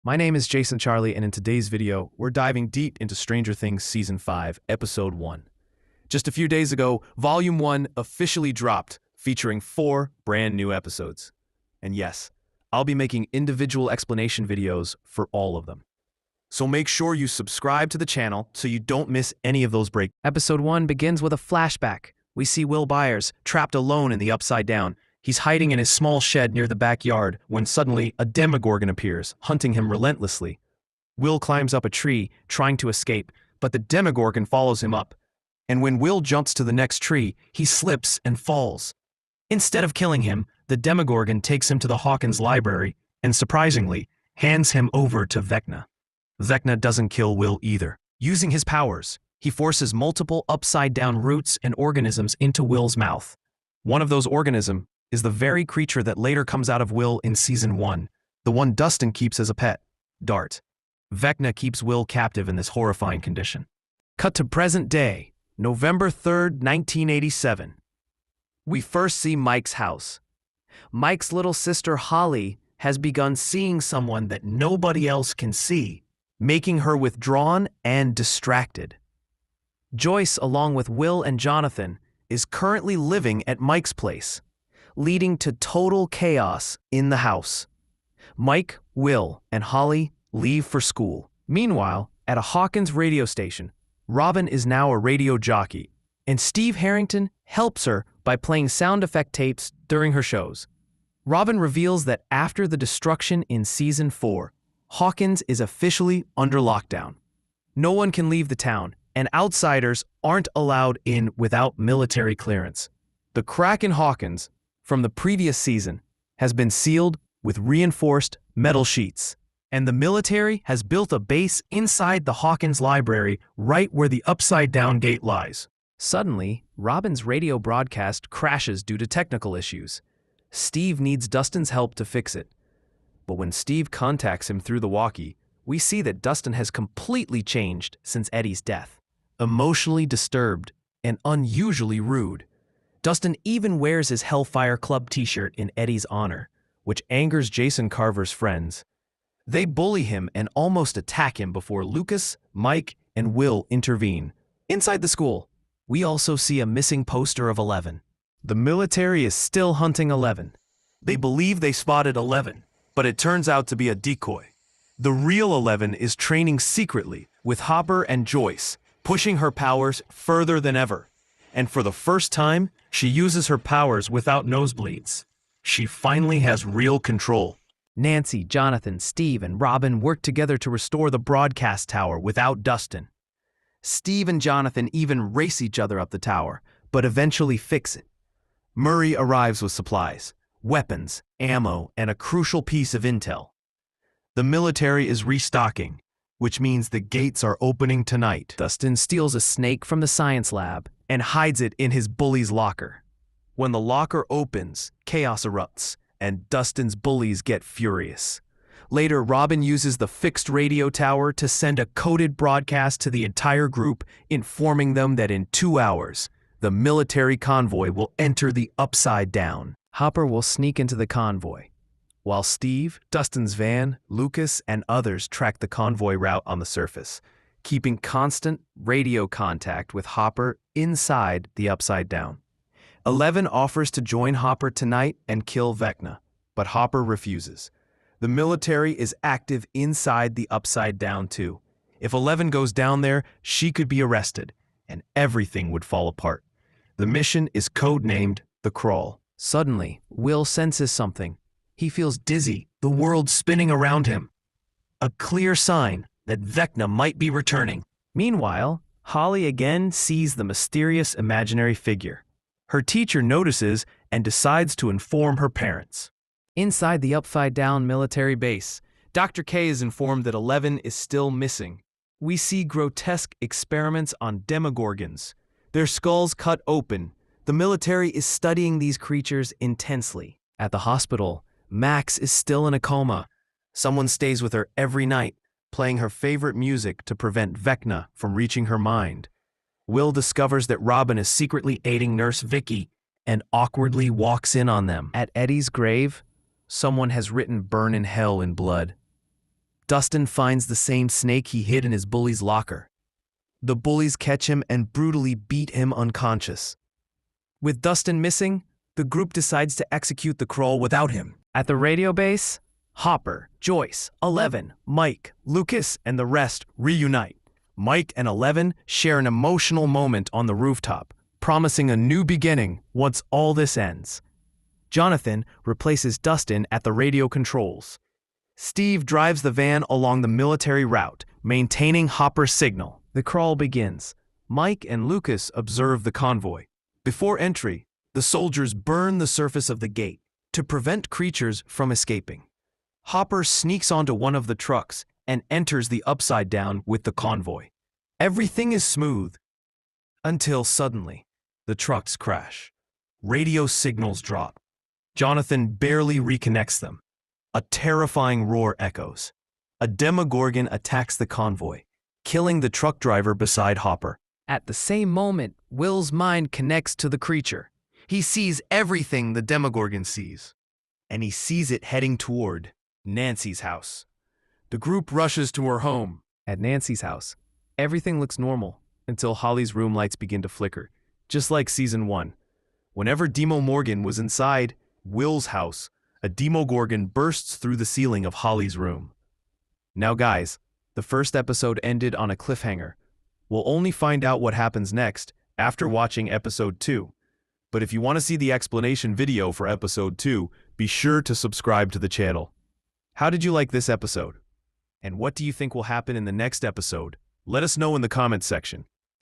My name is Jason Charlie, and in today's video, we're diving deep into Stranger Things Season 5, Episode 1. Just a few days ago, Volume 1 officially dropped, featuring 4 brand new episodes. And yes, I'll be making individual explanation videos for all of them. So make sure you subscribe to the channel so you don't miss any of those breaks. Episode 1 begins with a flashback. We see Will Byers trapped alone in the Upside Down. He's hiding in his small shed near the backyard when suddenly a Demogorgon appears, hunting him relentlessly. Will climbs up a tree, trying to escape, but the Demogorgon follows him up. And when Will jumps to the next tree, he slips and falls. Instead of killing him, the Demogorgon takes him to the Hawkins library and, surprisingly, hands him over to Vecna. Vecna doesn't kill Will either. Using his powers, he forces multiple upside-down roots and organisms into Will's mouth. One of those organisms is the very creature that later comes out of Will in Season 1, the one Dustin keeps as a pet, Dart. Vecna keeps Will captive in this horrifying condition. Cut to present day, November 3rd, 1987. We first see Mike's house. Mike's little sister Holly has begun seeing someone that nobody else can see, making her withdrawn and distracted. Joyce, along with Will and Jonathan, is currently living at Mike's place, leading to total chaos in the house. Mike, Will, and Holly leave for school. Meanwhile, at a Hawkins radio station, Robin is now a radio jockey, and Steve Harrington helps her by playing sound effect tapes during her shows. Robin reveals that after the destruction in Season 4, Hawkins is officially under lockdown. No one can leave the town, and outsiders aren't allowed in without military clearance. The crack in Hawkins from the previous season has been sealed with reinforced metal sheets, and the military has built a base inside the Hawkins library right where the upside-down gate lies. Suddenly, Robin's radio broadcast crashes due to technical issues. Steve needs Dustin's help to fix it. But when Steve contacts him through the walkie, we see that Dustin has completely changed since Eddie's death. Emotionally disturbed and unusually rude. Dustin even wears his Hellfire Club t-shirt in Eddie's honor, which angers Jason Carver's friends. They bully him and almost attack him before Lucas, Mike, and Will intervene. Inside the school, we also see a missing poster of 11. The military is still hunting 11. They believe they spotted 11, but it turns out to be a decoy. The real 11 is training secretly with Hopper and Joyce, pushing her powers further than ever. And for the first time, she uses her powers without nosebleeds. She finally has real control. Nancy, Jonathan, Steve, and Robin work together to restore the broadcast tower without Dustin. Steve and Jonathan even race each other up the tower, but eventually fix it. Murray arrives with supplies, weapons, ammo, and a crucial piece of intel. The military is restocking, which means the gates are opening tonight. Dustin steals a snake from the science lab and hides it in his bully's locker. When the locker opens, chaos erupts, and Dustin's bullies get furious. Later, Robin uses the fixed radio tower to send a coded broadcast to the entire group, informing them that in 2 hours, the military convoy will enter the Upside Down. Hopper will sneak into the convoy, while Steve, Dustin's van, Lucas, and others track the convoy route on the surface, keeping constant radio contact with Hopper inside the Upside Down. 11 offers to join Hopper tonight and kill Vecna, but Hopper refuses. The military is active inside the Upside Down too. If 11 goes down there, she could be arrested, and everything would fall apart. The mission is codenamed The Crawl. Suddenly, Will senses something. He feels dizzy, the world spinning around him. A clear sign that Vecna might be returning. Meanwhile, Holly again sees the mysterious imaginary figure. Her teacher notices and decides to inform her parents. Inside the upside-down military base, Dr. K is informed that 11 is still missing. We see grotesque experiments on demogorgons. Their skulls cut open. The military is studying these creatures intensely. At the hospital, Max is still in a coma. Someone stays with her every night, playing her favorite music to prevent Vecna from reaching her mind. Will discovers that Robin is secretly aiding Nurse Vicky and awkwardly walks in on them. At Eddie's grave, someone has written "Burn in Hell" in blood. Dustin finds the same snake he hid in his bully's locker. The bullies catch him and brutally beat him unconscious. With Dustin missing, the group decides to execute the crawl without him. At the radio base, Hopper, Joyce, Eleven, Mike, Lucas, and the rest reunite. Mike and Eleven share an emotional moment on the rooftop, promising a new beginning once all this ends. Jonathan replaces Dustin at the radio controls. Steve drives the van along the military route, maintaining Hopper's signal. The crawl begins. Mike and Lucas observe the convoy. Before entry, the soldiers burn the surface of the gate to prevent creatures from escaping. Hopper sneaks onto one of the trucks and enters the Upside Down with the convoy. Everything is smooth until suddenly the trucks crash. Radio signals drop. Jonathan barely reconnects them. A terrifying roar echoes. A Demogorgon attacks the convoy, killing the truck driver beside Hopper. At the same moment, Will's mind connects to the creature. He sees everything the Demogorgon sees, and he sees it heading toward Nancy's house. The group rushes to her home. At Nancy's house, everything looks normal until Holly's room lights begin to flicker, just like Season 1. Whenever Demo Morgan was inside Will's house, a Demogorgon bursts through the ceiling of Holly's room. Now guys, the first episode ended on a cliffhanger. We'll only find out what happens next after watching Episode 2. But if you want to see the explanation video for Episode 2, be sure to subscribe to the channel. How did you like this episode? And what do you think will happen in the next episode? Let us know in the comments section.